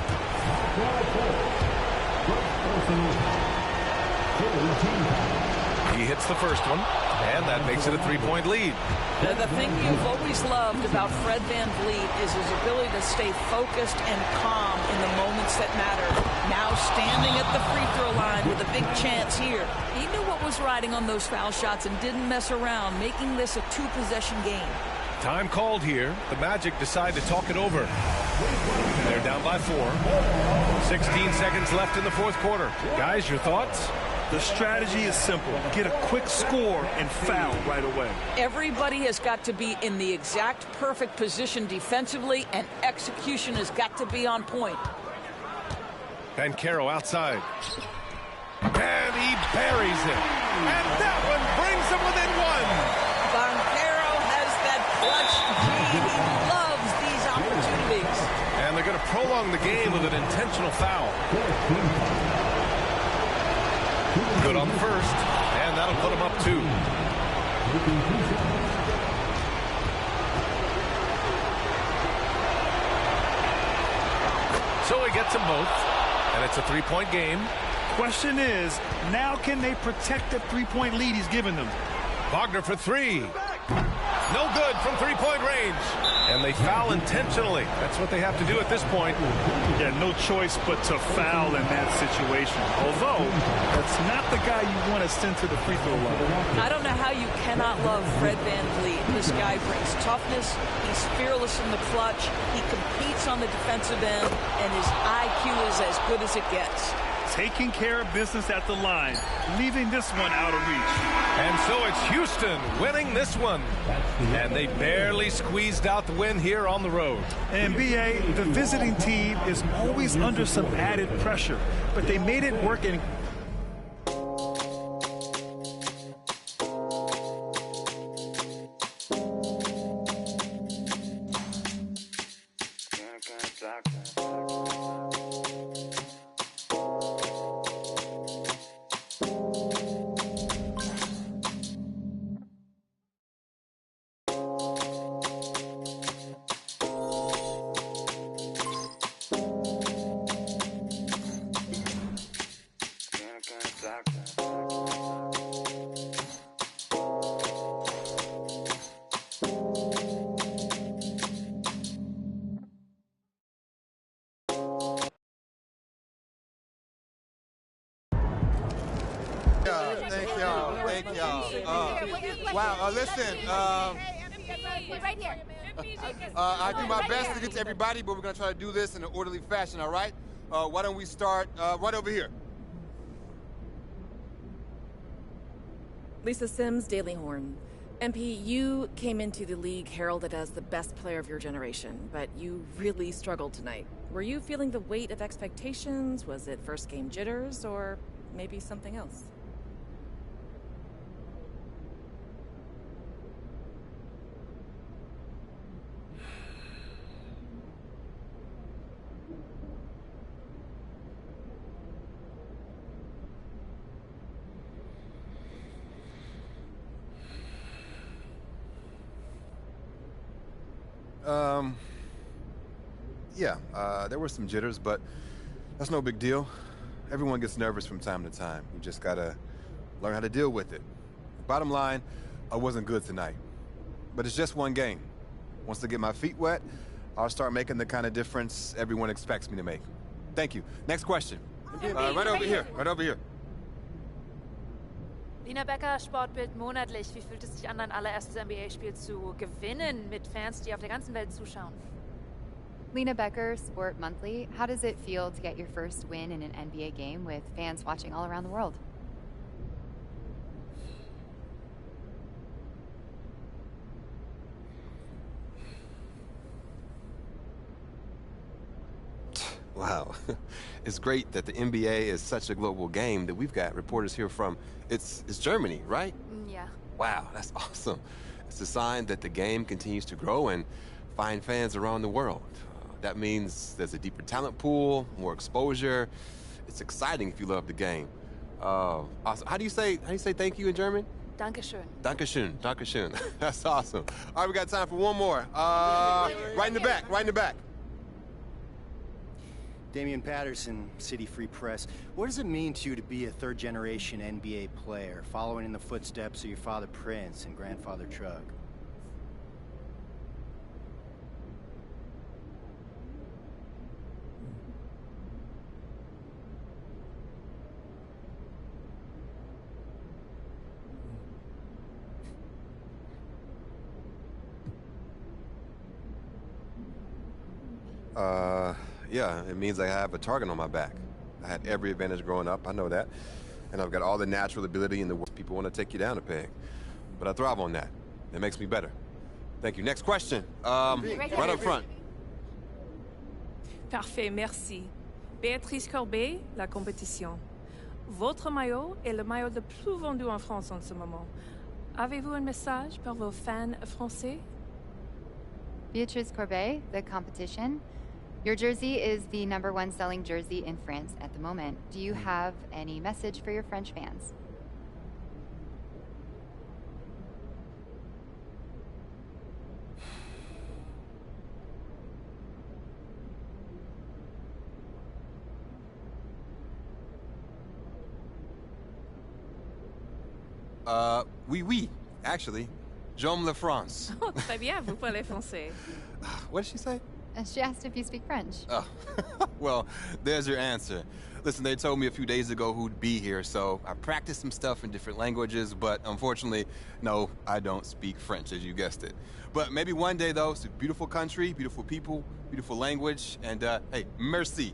He hits the first one, and that makes it a 3-point lead. The thing you've always loved about Fred Van Vliet is his ability to stay focused and calm in the moments that matter. Now standing at the free throw line with a big chance here. He knew what was riding on those foul shots and didn't mess around, making this a 2-possession game. Time called here. The Magic decide to talk it over. They're down by 4. 16 seconds left in the fourth quarter. Guys, your thoughts? The strategy is simple. Get a quick score and foul right away. Everybody has got to be in the exact perfect position defensively, and execution has got to be on point. Banchero outside. And he buries it. And that one brings him within 1. Banchero has that clutch G. He loves these opportunities. And they're going to prolong the game with an intentional foul. Good on the first, and that'll put him up 2. So he gets them both, and it's a 3-point game. Question is, now can they protect the 3-point lead he's given them? Wagner for 3. No good from 3-point range. And they foul intentionally. That's what they have to do at this point. Yeah, no choice but to foul in that situation. Although, that's not the guy you want to send to the free throw line. I don't know how you cannot love Fred Van Vliet. This guy brings toughness. He's fearless in the clutch. He competes on the defensive end, and his IQ is as good as it gets. Taking care of business at the line, leaving this one out of reach. And so it's Houston winning this one. And they barely squeezed out the win here on the road. NBA, the visiting team is always under some added pressure, but they made it work in Thank y'all. Wow, listen, right here. I do my best to get to everybody, but we're going to try to do this in an orderly fashion, all right? Why don't we start right over here? Lisa Sims, Daily Horn. MP, you came into the league heralded as the best player of your generation, but you really struggled tonight. Were you feeling the weight of expectations? Was it first game jitters, or maybe something else? Yeah, there were some jitters, but that's no big deal. Everyone gets nervous from time to time. You just gotta learn how to deal with it. Bottom line, I wasn't good tonight. But it's just one game. Once I get my feet wet, I'll start making the kind of difference everyone expects me to make. Thank you. Next question. Right over here. Right over here. Lina Becker, Sportbild monatlich. Wie fühlt es sich an, dein allererstes NBA-Spiel zu gewinnen mit Fans, die auf der ganzen Welt zuschauen? Lena Becker, Sport Monthly. How does it feel to get your first win in an NBA game with fans watching all around the world? Wow. It's great that the NBA is such a global game that we've got reporters here from, it's Germany, right? Yeah. Wow, that's awesome. It's a sign that the game continues to grow and find fans around the world. That means there's a deeper talent pool, more exposure. It's exciting if you love the game. Awesome. How do you say thank you in German? Dankeschön. Dankeschön. Dankeschön. That's awesome. All right, we got time for one more. Right in the back. Right in the back. Damian Patterson, City Free Press. What does it mean to you to be a third-generation NBA player, following in the footsteps of your father Prince and grandfather Chuck? Yeah, it means I have a target on my back. I had every advantage growing up, I know that. And I've got all the natural ability in the world. People want to take you down a peg. But I thrive on that. It makes me better. Thank you. Next question. Right up front. Parfait, merci. Béatrice Corbet, La Compétition. Votre maillot est le maillot le plus vendu en France en ce moment. Avez-vous un message pour vos fans français? Beatrice Corbet, The Competition. Your jersey is the #1 selling jersey in France at the moment. Do you have any message for your French fans? Oui, actually. J'aime la France. Oh, très bien, vous parlez français. What did she say? She asked if you speak French. Oh, well, there's your answer. Listen, they told me a few days ago who'd be here, so I practiced some stuff in different languages, but unfortunately, no, I don't speak French, as you guessed it. But maybe one day, though, it's a beautiful country, beautiful people, beautiful language, and, hey, merci.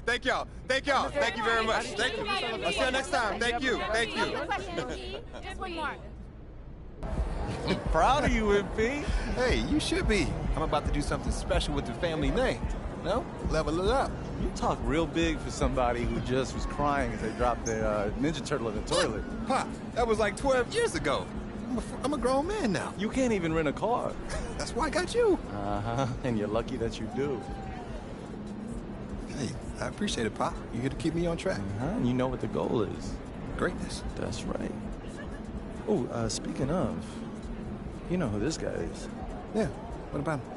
Thank y'all. Thank y'all. Thank you very much. Thank you. I'll see you next time. Thank you. Thank you. Just one more. I'm proud of you, MP. Hey, you should be. I'm about to do something special with the family name. No? Level it up. You talk real big for somebody who just was crying as they dropped their Ninja Turtle in the toilet. Pop, that was like 12 years ago. I'm a grown man now. You can't even rent a car. That's why I got you. Uh-huh, and you're lucky that you do. Hey, I appreciate it, Pop. You're here to keep me on track. And you know what the goal is. Greatness. That's right. Oh, speaking of, you know who this guy is. Yeah, what about him?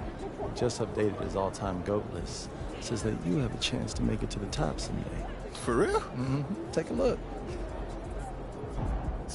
Just updated his all-time GOAT list. Says that you have a chance to make it to the top someday. For real? Mm-hmm. Take a look.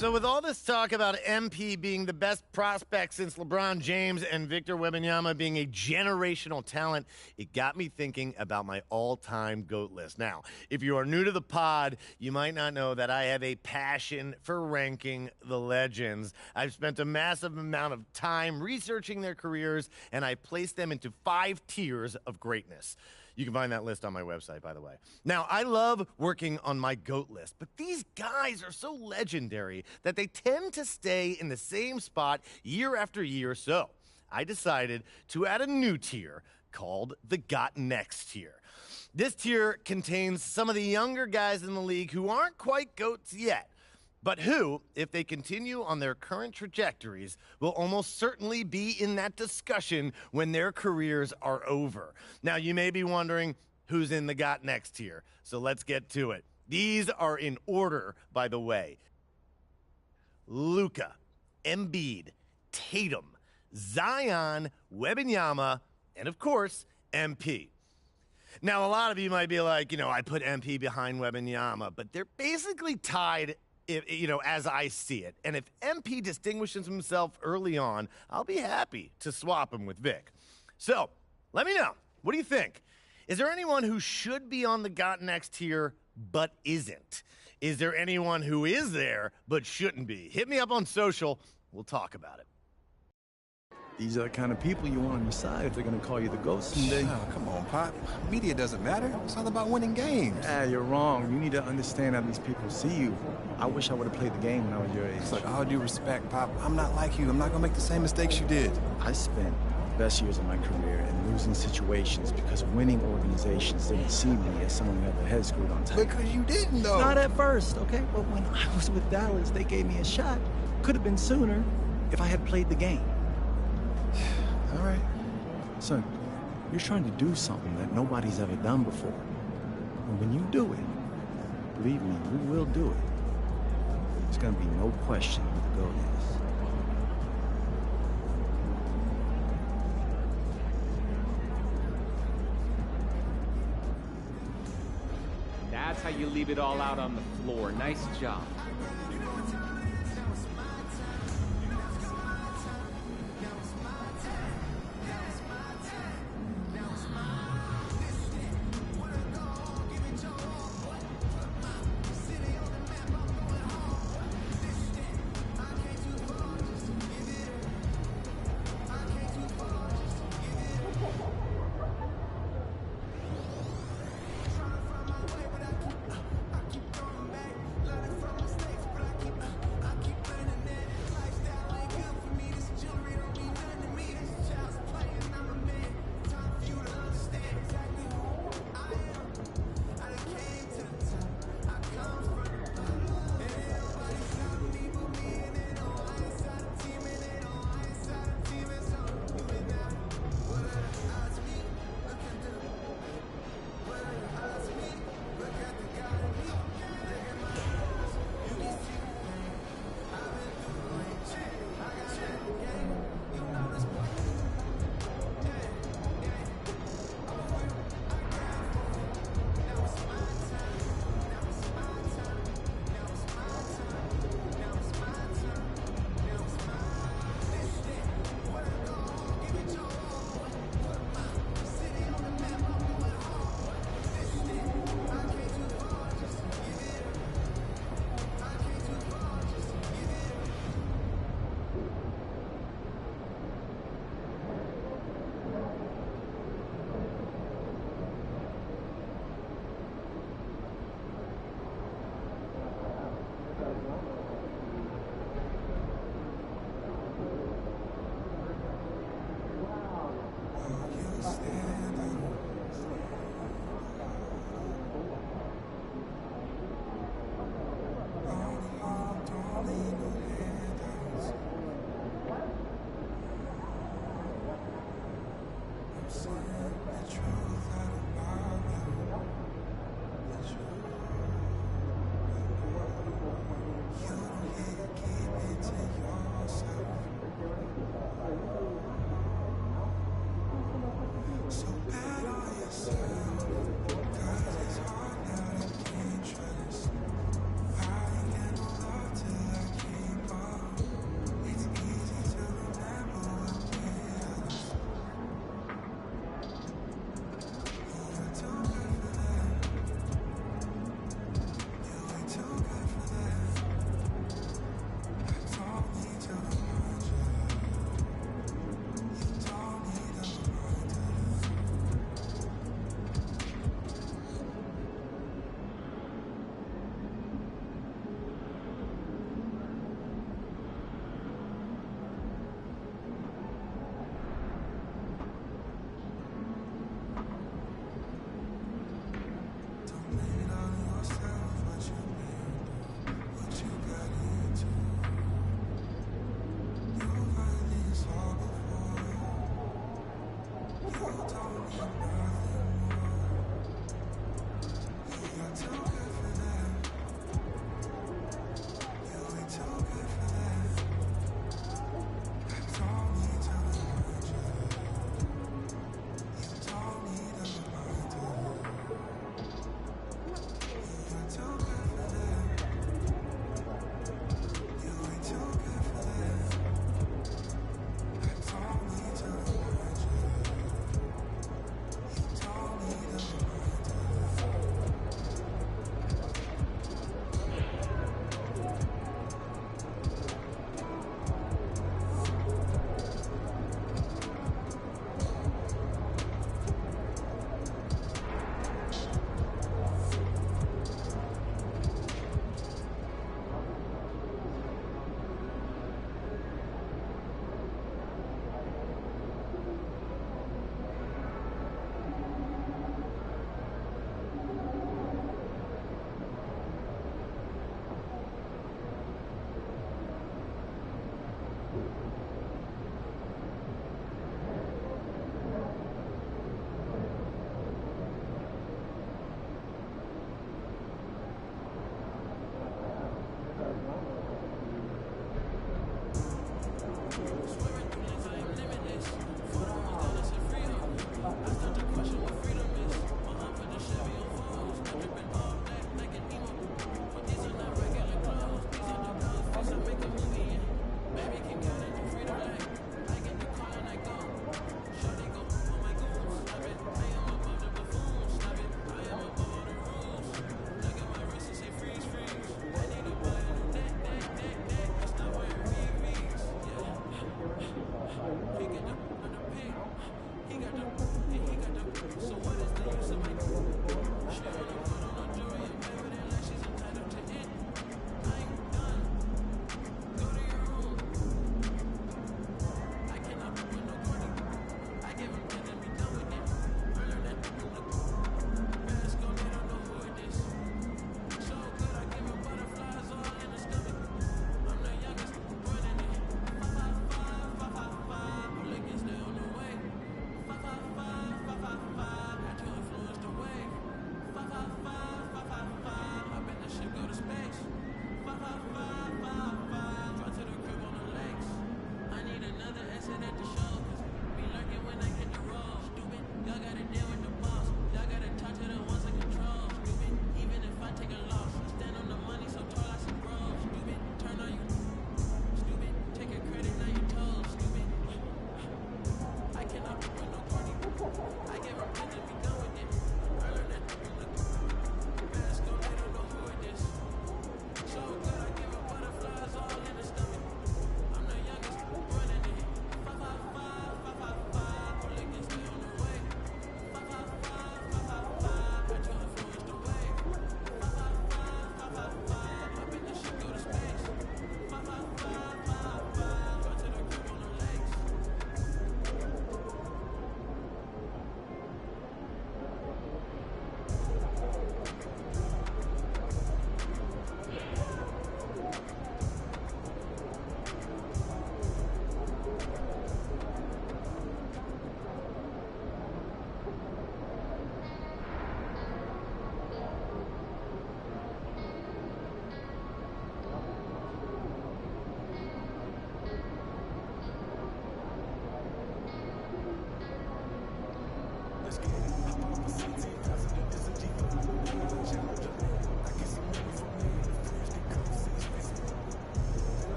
So with all this talk about MP being the best prospect since LeBron James and Victor Wembanyama being a generational talent, it got me thinking about my all-time GOAT list. Now, if you are new to the pod, you might not know that I have a passion for ranking the legends. I've spent a massive amount of time researching their careers, and I placed them into 5 tiers of greatness. You can find that list on my website, by the way. Now, I love working on my GOAT list, but these guys are so legendary that they tend to stay in the same spot year after year. So I decided to add a new tier called the Got Next tier. This tier contains some of the younger guys in the league who aren't quite GOATs yet, but who, if they continue on their current trajectories, will almost certainly be in that discussion when their careers are over. Now, you may be wondering who's in the Got Next tier, so let's get to it. These are in order, by the way. Luka, Embiid, Tatum, Zion, Wembanyama, and of course, MP. Now, a lot of you might be like, I put MP behind Wembanyama, but they're basically tied, as I see it. And if MP distinguishes himself early on, I'll be happy to swap him with Vic. So, let me know. What do you think? Is there anyone who should be on the Got Next tier but isn't? Is there anyone who is there but shouldn't be? Hit me up on social. We'll talk about it. These are the kind of people you want on your side if they're going to call you the GOAT someday. Oh, come on, Pop. Media doesn't matter. It's all about winning games. You're wrong. You need to understand how these people see you. I wish I would have played the game when I was your age. Look, all due respect, Pop, I'm not like you. I'm not going to make the same mistakes you did. I spent the best years of my career in losing situations because winning organizations didn't see me as someone who had their head screwed on tight. Because you didn't, though. Not at first, okay? But when I was with Dallas, they gave me a shot. Could have been sooner if I had played the game. All right. Son, you're trying to do something that nobody's ever done before. And when you do it, believe me, you will do it. There's gonna be no question who the GOAT is. That's how you leave it all out on the floor. Nice job.